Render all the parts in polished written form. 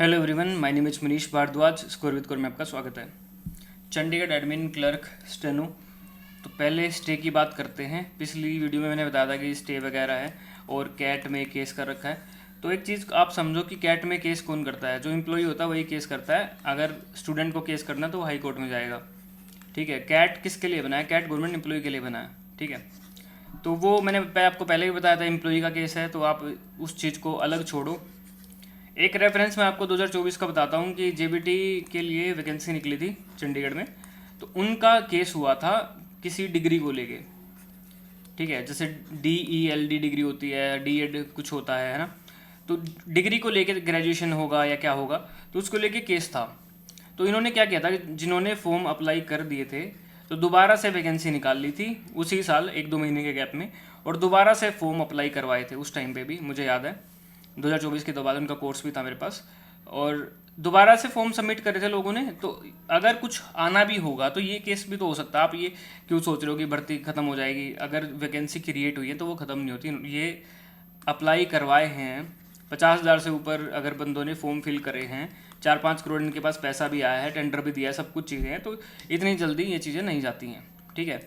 Hello everyone, my name is Manish Bhardwaj. Score with core में आपका स्वागत है। Chandigarh admin clerk steno. तो पहले स्टे की बात करते हैं। पिछली वीडियो में मैंने बताया था कि स्टे वगैरह है और कैट में केस कर रखा है। तो एक चीज़ आप समझो कि कैट में केस कौन करता है? जो एम्प्लॉय होता है वही केस करता है। अगर स्टूडेंट को केस करना है तो वो हाई कोर्ट में जाएगा। ठीक है, कैट किसके लिए बना है? कैट गवर्नमेंट एम्प्लॉय के लिए बना है। ठीक है, तो वो मैंने आपको पहले भी बताया था, एम्प्लॉय का केस है, तो आप उस चीज़ को अलग छोड़ो। एक रेफरेंस मैं आपको 2024 का बताता हूँ कि जेबीटी के लिए वैकेंसी निकली थी चंडीगढ़ में। तो उनका केस हुआ था किसी डिग्री को लेके। ठीक है, जैसे DELD डिग्री होती है, DED कुछ होता है ना। तो डिग्री को लेके ग्रेजुएशन होगा या क्या होगा, तो उसको लेके केस था। तो इन्होंने क्या किया था कि जिन्होंने फॉर्म अप्लाई कर दिए थे तो दोबारा से वैकेंसी निकाल ली थी उसी साल, 1-2 महीने के गैप में, और दोबारा से फॉर्म अप्लाई करवाए थे। उस टाइम पे भी मुझे याद है 2024 के बाद उनका कोर्स भी था मेरे पास, और दोबारा से फॉर्म सबमिट करे थे लोगों ने। तो अगर कुछ आना भी होगा तो ये केस भी तो हो सकता है। आप ये क्यों सोच रहे हो कि भर्ती खत्म हो जाएगी? अगर वैकेंसी क्रिएट हुई है तो वो ख़त्म नहीं होती। ये अप्लाई करवाए हैं 50,000 से ऊपर अगर बंदों ने फॉर्म फिल करे हैं, 4-5 करोड़ इनके पास पैसा भी आया है, टेंडर भी दिया है, सब कुछ चीज़ें हैं, तो इतनी जल्दी ये चीज़ें नहीं जाती हैं। ठीक है,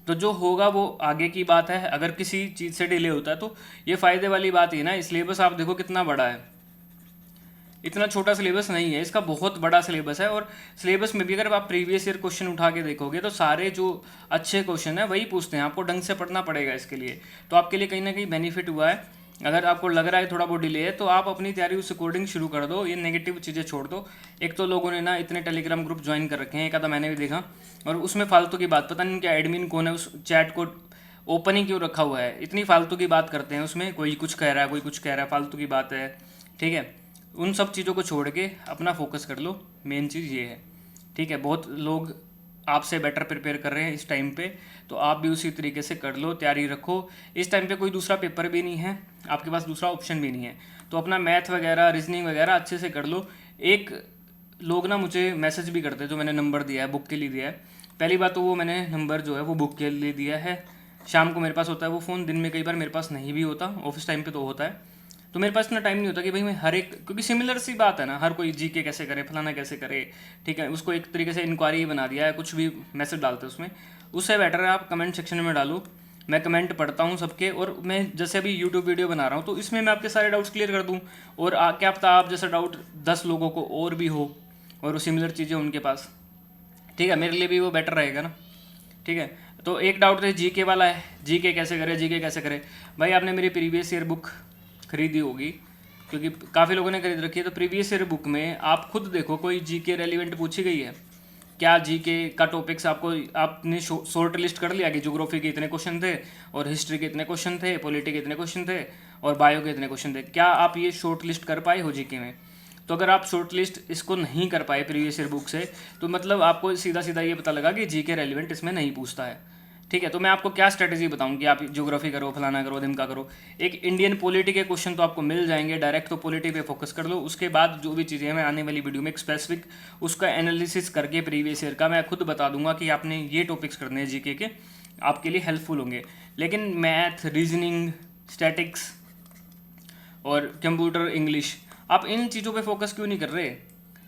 तो जो होगा वो आगे की बात है। अगर किसी चीज़ से डिले होता है तो ये फ़ायदे वाली बात ही ना। सिलेबस आप देखो कितना बड़ा है, इतना छोटा सिलेबस नहीं है, इसका बहुत बड़ा सिलेबस है। और सिलेबस में भी अगर आप प्रीवियस ईयर क्वेश्चन उठा के देखोगे तो सारे जो अच्छे क्वेश्चन हैं वही पूछते हैं। आपको ढंग से पढ़ना पड़ेगा इसके लिए, तो आपके लिए कहीं ना कहीं बेनिफिट हुआ है। अगर आपको लग रहा है थोड़ा बहुत डिले है तो आप अपनी तैयारी उस अकॉर्डिंग शुरू कर दो, ये नेगेटिव चीज़ें छोड़ दो। एक तो लोगों ने ना इतने टेलीग्राम ग्रुप ज्वाइन कर रखे हैं, एक आधा मैंने भी देखा, और उसमें फालतू की बात, पता नहीं क्या एडमिन कौन है, उस चैट को ओपन ही क्यों रखा हुआ है। इतनी फालतू की बात करते हैं उसमें, कोई कुछ कह रहा है, कोई कुछ कह रहा है, फालतू की बात है। ठीक है, उन सब चीज़ों को छोड़ के अपना फोकस कर लो, मेन चीज़ ये है। ठीक है, बहुत लोग आपसे बेटर प्रिपेयर कर रहे हैं इस टाइम पे, तो आप भी उसी तरीके से कर लो, तैयारी रखो। इस टाइम पे कोई दूसरा पेपर भी नहीं है, आपके पास दूसरा ऑप्शन भी नहीं है, तो अपना मैथ वगैरह, रीजनिंग वगैरह अच्छे से कर लो। एक लोग ना मुझे मैसेज भी करते हैं, जो मैंने नंबर दिया है, बुक के लिए दिया है। पहली बात तो वो मैंने नंबर जो है वो बुक के लिए दिया है। शाम को मेरे पास होता है वो फ़ोन, दिन में कई बार मेरे पास नहीं भी होता, ऑफिस टाइम पे तो होता है। तो मेरे पास इतना टाइम नहीं होता कि भाई मैं हर एक, क्योंकि सिमिलर सी बात है ना, हर कोई जीके कैसे करे, फलाना कैसे करे। ठीक है, उसको एक तरीके से इंक्वायरी बना दिया है, कुछ भी मैसेज डालते हैं उसमें। उससे बेटर है आप कमेंट सेक्शन में डालो, मैं कमेंट पढ़ता हूँ सबके। और मैं जैसे अभी यूट्यूब वीडियो बना रहा हूँ तो इसमें मैं आपके सारे डाउट्स क्लियर कर दूँ, और क्या पता आप जैसा डाउट 10 लोगों को और भी हो और वो सिमिलर चीज़ें उनके पास। ठीक है, मेरे लिए भी वो बेटर रहेगा ना। ठीक है, तो एक डाउट तो जीके वाला है, जीके कैसे करे, जीके कैसे करे। भाई आपने मेरी प्रीवियस ईयर बुक खरीदी होगी, क्योंकि काफ़ी लोगों ने खरीद रखी है। तो प्रीवियस ईयर बुक में आप खुद देखो कोई जीके रेलिवेंट पूछी गई है क्या? जीके का टॉपिक्स आपको, आपने शॉर्ट लिस्ट कर लिया कि ज्योग्राफी के इतने क्वेश्चन थे, और हिस्ट्री के इतने क्वेश्चन थे, पॉलिटी के इतने क्वेश्चन थे, और बायो के इतने क्वेश्चन थे? क्या आप ये शॉर्ट लिस्ट कर पाए हो जीके में? तो अगर आप शॉर्ट लिस्ट इसको नहीं कर पाए प्रीवियस ईयर बुक से, तो मतलब आपको सीधा सीधा ये पता लगा कि जीके रेलिवेंट इसमें नहीं पूछता है। ठीक है, तो मैं आपको क्या स्ट्रेटेजी बताऊं कि आप ज्योग्राफी करो, फलाना करो, धिमका करो। एक इंडियन पॉलिटी के क्वेश्चन तो आपको मिल जाएंगे डायरेक्ट, तो पॉलिटी पे फोकस कर लो। उसके बाद जो भी चीज़ें मैं आने वाली वीडियो में एक स्पेसिफिक उसका एनालिसिस करके प्रीवियस ईयर का मैं खुद बता दूंगा कि आपने ये टॉपिक्स करने हैं जीके के, आपके लिए हेल्पफुल होंगे। लेकिन मैथ, रीजनिंग, स्टैटिक्स और कंप्यूटर, इंग्लिश, आप इन चीज़ों पे फोकस क्यों नहीं कर रहे?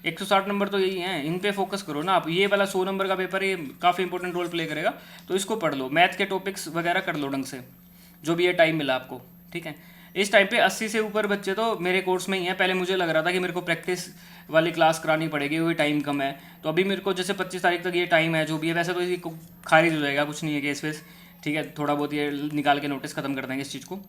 160 नंबर तो यही हैं, इन पे फोकस करो ना आप। ये वाला 100 नंबर का पेपर ये काफ़ी इंपॉर्टेंट रोल प्ले करेगा, तो इसको पढ़ लो। मैथ के टॉपिक्स वगैरह कर लो ढंग से, जो भी ये टाइम मिला आपको। ठीक है, इस टाइम पे 80 से ऊपर बच्चे तो मेरे कोर्स में ही हैं। पहले मुझे लग रहा था कि मेरे को प्रैक्टिस वाली क्लास करानी पड़ेगी, वही टाइम कम है। तो अभी मेरे को जैसे 25 तारीख तक ये टाइम है जो भी है, वैसे तो ये खारिज हो जाएगा, कुछ नहीं है केस वेस। ठीक है, थोड़ा बहुत ये निकाल के नोटिस खत्म कर देंगे इस चीज़ को।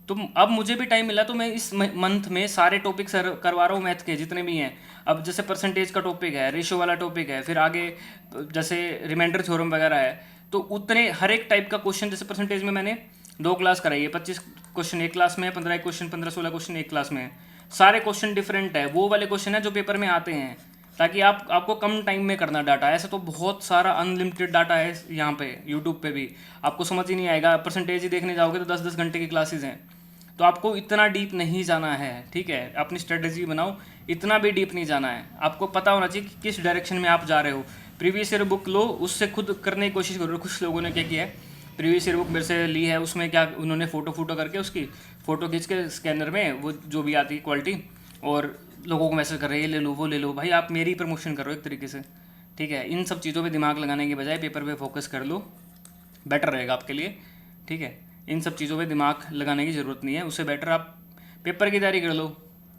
तो अब मुझे भी टाइम मिला तो मैं इस मंथ में सारे टॉपिक करवा रहा हूँ मैथ के जितने भी हैं। अब जैसे परसेंटेज का टॉपिक है, रेशो वाला टॉपिक है, फिर आगे जैसे रिमाइंडर थ्योरम वगैरह है, तो उतने हर एक टाइप का क्वेश्चन। जैसे परसेंटेज में मैंने 2 क्लास कराई है, 25 क्वेश्चन एक क्लास में है, 15 क्वेश्चन, 15-16 क्वेश्चन एक क्लास में है। सारे क्वेश्चन डिफरेंट है, वो वाले क्वेश्चन है जो पेपर में आते हैं, ताकि आपको कम टाइम में करना डाटा। ऐसे तो बहुत सारा अनलिमिटेड डाटा है यहाँ पे, यूट्यूब पे भी आपको समझ ही नहीं आएगा। परसेंटेज ही देखने जाओगे तो 10-10 घंटे की क्लासेज हैं, तो आपको इतना डीप नहीं जाना है। ठीक है, अपनी स्ट्रेटेजी बनाओ, इतना भी डीप नहीं जाना है। आपको पता होना चाहिए कि किस डायरेक्शन में आप जा रहे हो। प्रीवियस ईयर बुक लो, उससे खुद करने की कोशिश करो। कुछ लोगों ने क्या किया है, प्रीवियस ईयर बुक मेरे से ली है, उसमें क्या उन्होंने फ़ोटो करके उसकी फ़ोटो खींच के स्कैनर में वो जो भी आती है क्वालिटी, और लोगों को मैसेज कर रहे हैं ये ले लो वो ले लो, भाई आप मेरी प्रमोशन करो एक तरीके से, ठीक है। इन सब चीज़ों पे दिमाग लगाने के बजाय पेपर पे फोकस कर लो, बेटर रहेगा आपके लिए, ठीक है। इन सब चीज़ों पे दिमाग लगाने की ज़रूरत नहीं है, उससे बेटर आप पेपर की तैयारी कर लो,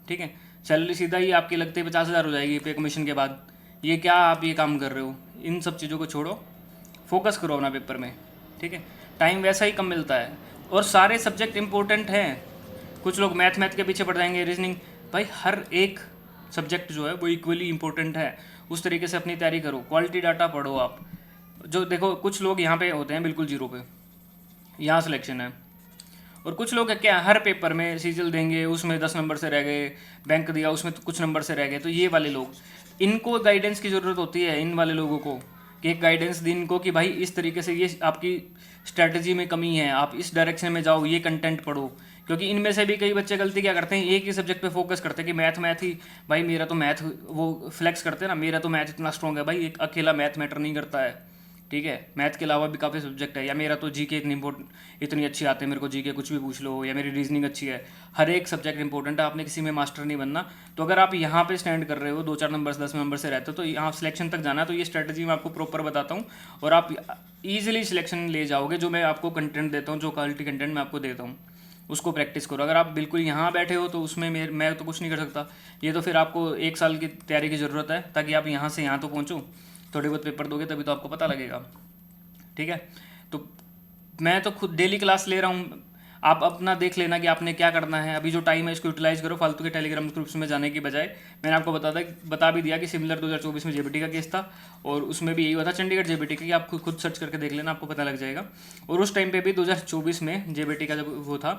ठीक है। सैलरी सीधा ही आपकी लगते 50,000 हो जाएगी पे कमीशन के बाद, ये क्या आप ये काम कर रहे हो। इन सब चीज़ों को छोड़ो, फोकस करो अपना पेपर में, ठीक है। टाइम वैसा ही कम मिलता है और सारे सब्जेक्ट इंपॉर्टेंट हैं। कुछ लोग मैथ के पीछे पड़ जाएंगे, रीजनिंग, भाई हर एक सब्जेक्ट जो है वो इक्वली इंपॉर्टेंट है। उस तरीके से अपनी तैयारी करो, क्वालिटी डाटा पढ़ो आप। जो देखो कुछ लोग यहाँ पे होते हैं बिल्कुल जीरो पे, यहाँ सिलेक्शन है, और कुछ लोग क्या हर पेपर में सीजल देंगे, उसमें 10 नंबर से रह गए, बैंक दिया उसमें तो कुछ नंबर से रह गए। तो ये वाले लोग, इनको गाइडेंस की ज़रूरत होती है, इन वाले लोगों को कि एक गाइडेंस दी इनको कि भाई इस तरीके से ये आपकी स्ट्रैटेजी में कमी है, आप इस डायरेक्शन में जाओ, ये कंटेंट पढ़ो। क्योंकि इनमें से भी कई बच्चे गलती क्या करते हैं, एक ही सब्जेक्ट पे फोकस करते हैं कि मैथ ही, भाई मेरा तो मैथ, वो फ्लेक्स करते हैं ना, मेरा तो मैथ इतना स्ट्रॉन्ग है। भाई एक अकेला मैथ मैटर नहीं करता है, ठीक है। मैथ के अलावा भी काफ़ी सब्जेक्ट है, या मेरा तो जीके इतनी अच्छी आते हैं मेरे को, जीके कुछ भी पूछ लो, या मेरी रीजनिंग अच्छी है। हर एक सब्जेक्ट इंपॉर्टेंट है, आपने किसी में मास्टर नहीं बनना। तो अगर आप यहाँ पे स्टैंड कर रहे हो 2-4 नंबर 10 नंबर से रहते हो, तो यहाँ सिलेक्शन तक जाना है, तो ये स्ट्रेटजी मैं आपको प्रॉपर बताता हूँ और आप ईजिली सिलेक्शन ले जाओगे। जो मैं आपको कंटेंट देता हूँ, जो क्वालिटी कंटेंट मैं आपको देता हूँ, उसको प्रैक्टिस करो। अगर आप बिल्कुल यहाँ बैठे हो तो उसमें मैं तो कुछ नहीं कर सकता। ये तो फिर आपको 1 साल की तैयारी की ज़रूरत है, ताकि आप यहाँ से यहाँ तो पहुँचो। थोड़ी बहुत पेपर दोगे तभी तो आपको पता लगेगा, ठीक है। तो मैं तो खुद डेली क्लास ले रहा हूँ, आप अपना देख लेना कि आपने क्या करना है। अभी जो टाइम है इसको यूटिलाइज करो, फालतू के टेलीग्राम ग्रुप्स में जाने की बजाय। मैंने आपको बता भी दिया कि सिमिलर 2024 में जेबीटी का केस था, और उसमें भी यही हुआ था चंडीगढ़ जेबीटी का, कि आप खुद सर्च करके देख लेना, आपको पता लग जाएगा। और उस टाइम पे भी 2024 में जेबीटी का जब वो था,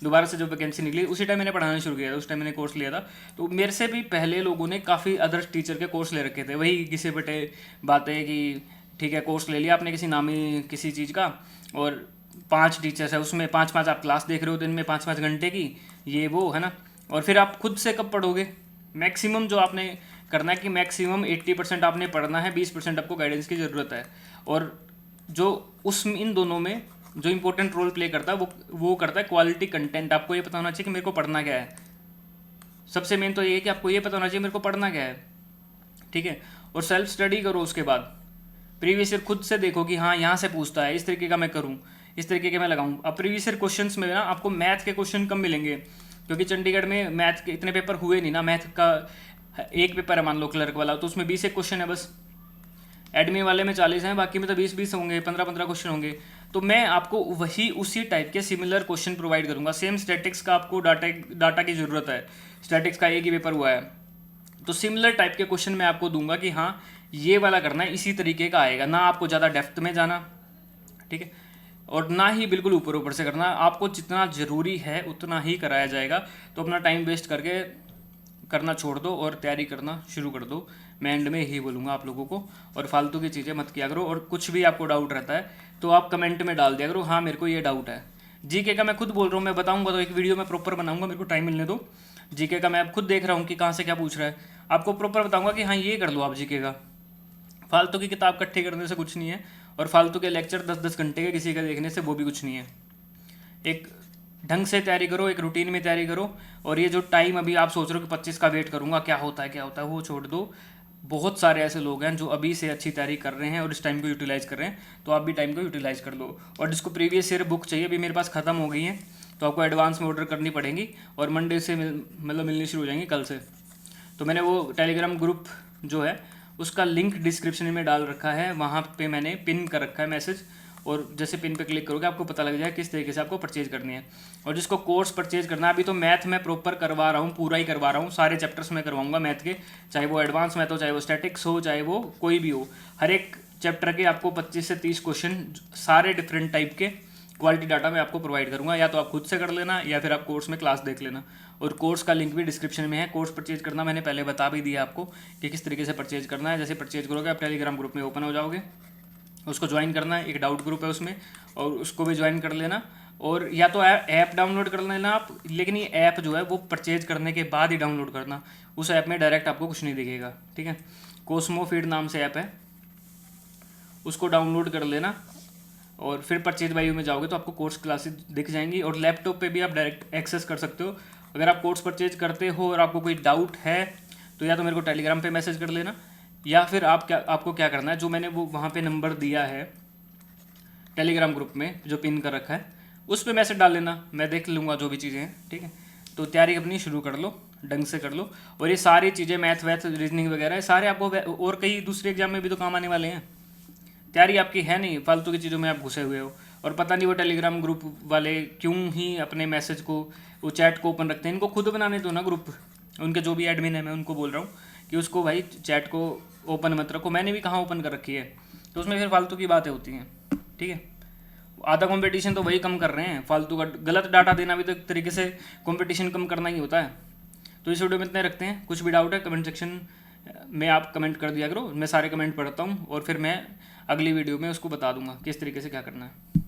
दोबारा से जब वैकेंसी निकली, उसी टाइम मैंने पढ़ाना शुरू किया था, उस टाइम मैंने कोर्स लिया था। तो मेरे से भी पहले लोगों ने काफ़ी अदर टीचर के कोर्स ले रखे थे, वही घिसे पिटे बातें कि ठीक है कोर्स ले लिया आपने किसी नामी किसी चीज़ का, और 5 टीचर्स है उसमें 5-5 आप क्लास देख रहे हो दिन में 5-5 घंटे की, ये वो है ना। और फिर आप खुद से कब पढ़ोगे। मैक्सिमम जो आपने करना है कि मैक्सिमम 80% आपने पढ़ना है, 20% आपको गाइडेंस की ज़रूरत है। और जो इन दोनों में जो इंपॉर्टेंट रोल प्ले करता है वो करता है क्वालिटी कंटेंट। आपको ये पता होना चाहिए कि मेरे को पढ़ना क्या है। सबसे मेन तो ये है कि आपको ये पता होना चाहिए मेरे को पढ़ना क्या है, ठीक है। और सेल्फ स्टडी करो, उसके बाद प्रीवियस ईयर खुद से देखो कि हाँ यहाँ से पूछता है, इस तरीके का मैं करूँ, इस तरीके के मैं लगाऊँ। अब प्रीवियस ईयर क्वेश्चंस में ना आपको मैथ के क्वेश्चन कम मिलेंगे, क्योंकि चंडीगढ़ में मैथ के इतने पेपर हुए नहीं ना। मैथ का एक पेपर है मान लो क्लर्क वाला, तो उसमें 20 क्वेश्चन है बस। एडमिन वाले में 40 हैं, बाकी में तो 20-20 होंगे, 15-15 क्वेश्चन होंगे। तो मैं आपको उसी टाइप के सिमिलर क्वेश्चन प्रोवाइड करूँगा। सेम स्टैटिक्स का आपको डाटा की ज़रूरत है, स्टैटिक्स का एक ही पेपर हुआ है, तो सिमिलर टाइप के क्वेश्चन मैं आपको दूंगा कि हाँ ये वाला करना है, इसी तरीके का आएगा। ना आपको ज़्यादा डेप्थ में जाना, ठीक है, और ना ही बिल्कुल ऊपर ऊपर से करना। आपको जितना ज़रूरी है उतना ही कराया जाएगा। तो अपना टाइम वेस्ट करके करना छोड़ दो और तैयारी करना शुरू कर दो। मैं एंड में यही बोलूँगा आप लोगों को। और फालतू की चीज़ें मत किया करो, और कुछ भी आपको डाउट रहता है तो आप कमेंट में डाल दिया करो, हाँ मेरे को ये डाउट है। जीके का मैं खुद बोल रहा हूँ, मैं बताऊँगा तो एक वीडियो मैं प्रॉपर बनाऊँगा, मेरे को टाइम मिलने दो। जीके का मैं अब खुद देख रहा हूँ कि कहाँ से क्या पूछ रहा है, आपको प्रॉपर बताऊँगा कि हाँ ये कर लो आप जीके का। फालतू की किताब इकट्ठी करने से कुछ नहीं है, और फालतू के लेक्चर 10-10 घंटे के किसी का देखने से वो भी कुछ नहीं है। एक ढंग से तैयारी करो, एक रूटीन में तैयारी करो। और ये जो टाइम अभी आप सोच रहे हो कि 25 का वेट करूँगा, क्या होता है, वो छोड़ दो। बहुत सारे ऐसे लोग हैं जो अभी से अच्छी तैयारी कर रहे हैं और इस टाइम को यूटिलाइज़ कर रहे हैं, तो आप भी टाइम को यूटिलाइज़ कर लो। और जिसको प्रीवियस ईयर बुक चाहिए, अभी मेरे पास ख़त्म हो गई हैं, तो आपको एडवांस में ऑर्डर करनी पड़ेगी, और मंडे से मिलनी शुरू हो जाएंगी, कल से। तो मैंने वो टेलीग्राम ग्रुप जो है उसका लिंक डिस्क्रिप्शन में डाल रखा है, वहाँ पे मैंने पिन कर रखा है मैसेज, और जैसे पिन पे क्लिक करोगे आपको पता लग जाएगा किस तरीके से आपको परचेज करनी है। और जिसको कोर्स परचेज करना है, अभी तो मैथ में प्रॉपर करवा रहा हूँ, पूरा ही करवा रहा हूँ, सारे चैप्टर्स में करवाऊंगा मैथ के, चाहे वो एडवांस मैथ हो, चाहे वो स्टैटिक्स हो, चाहे वो कोई भी हो। हर एक चैप्टर के आपको 25 से 30 क्वेश्चन सारे डिफरेंट टाइप के क्वालिटी डाटा मैं आपको प्रोवाइड करूंगा। या तो आप खुद से कर लेना, या फिर आप कोर्स में क्लास देख लेना। और कोर्स का लिंक भी डिस्क्रिप्शन में है। कोर्स परचेज करना मैंने पहले बता भी दिया आपको कि किस तरीके से परचेज करना है। जैसे परचेज करोगे आप टेलीग्राम ग्रुप में ओपन हो जाओगे, उसको ज्वाइन करना है, एक डाउट ग्रुप है उसमें, और उसको भी ज्वाइन कर लेना। और या तो ऐप डाउनलोड कर लेना आप, लेकिन ये ऐप जो है वो परचेज करने के बाद ही डाउनलोड करना, उस ऐप में डायरेक्ट आपको कुछ नहीं दिखेगा, ठीक है। कोस्मो फीड नाम से ऐप है, उसको डाउनलोड कर लेना, और फिर परचेज बाय में जाओगे तो आपको कोर्स क्लासेस दिख जाएंगी। और लैपटॉप पे भी आप डायरेक्ट एक्सेस कर सकते हो, अगर आप कोर्स परचेज करते हो और आपको कोई डाउट है तो या तो मेरे को टेलीग्राम पे मैसेज कर लेना, या फिर आपको क्या करना है, जो मैंने वो वहाँ पे नंबर दिया है टेलीग्राम ग्रुप में जो पिन कर रखा है, उस पर मैसेज डाल लेना, मैं देख लूँगा जो भी चीज़ें हैं, ठीक है। तो तैयारी अपनी शुरू कर लो, ढंग से कर लो। और ये सारी चीज़ें मैथ वैथ रीजनिंग वगैरह सारे आपको और कई दूसरे एग्जाम में भी तो काम आने वाले हैं। तैयारी आपकी है नहीं, फालतू की चीज़ों में आप घुसे हुए हो। और पता नहीं वो टेलीग्राम ग्रुप वाले क्यों ही अपने मैसेज को, वो चैट को ओपन रखते हैं। इनको खुद बनाने दो ना ग्रुप, उनके जो भी एडमिन है मैं उनको बोल रहा हूँ कि उसको भाई चैट को ओपन मत रखो। मैंने भी कहाँ ओपन कर रखी है, तो उसमें फिर फालतू की बातें होती हैं, ठीक है। आधा कंपटीशन तो वही कम कर रहे हैं, फालतू का गलत डाटा देना भी तो एक तरीके से कंपटीशन कम करना ही होता है। तो इस वीडियो में इतने रखते हैं। कुछ भी डाउट है कमेंट सेक्शन में आप कमेंट कर दिया करो, मैं सारे कमेंट पढ़ता हूँ और फिर मैं अगली वीडियो में उसको बता दूंगा किस तरीके से क्या करना है।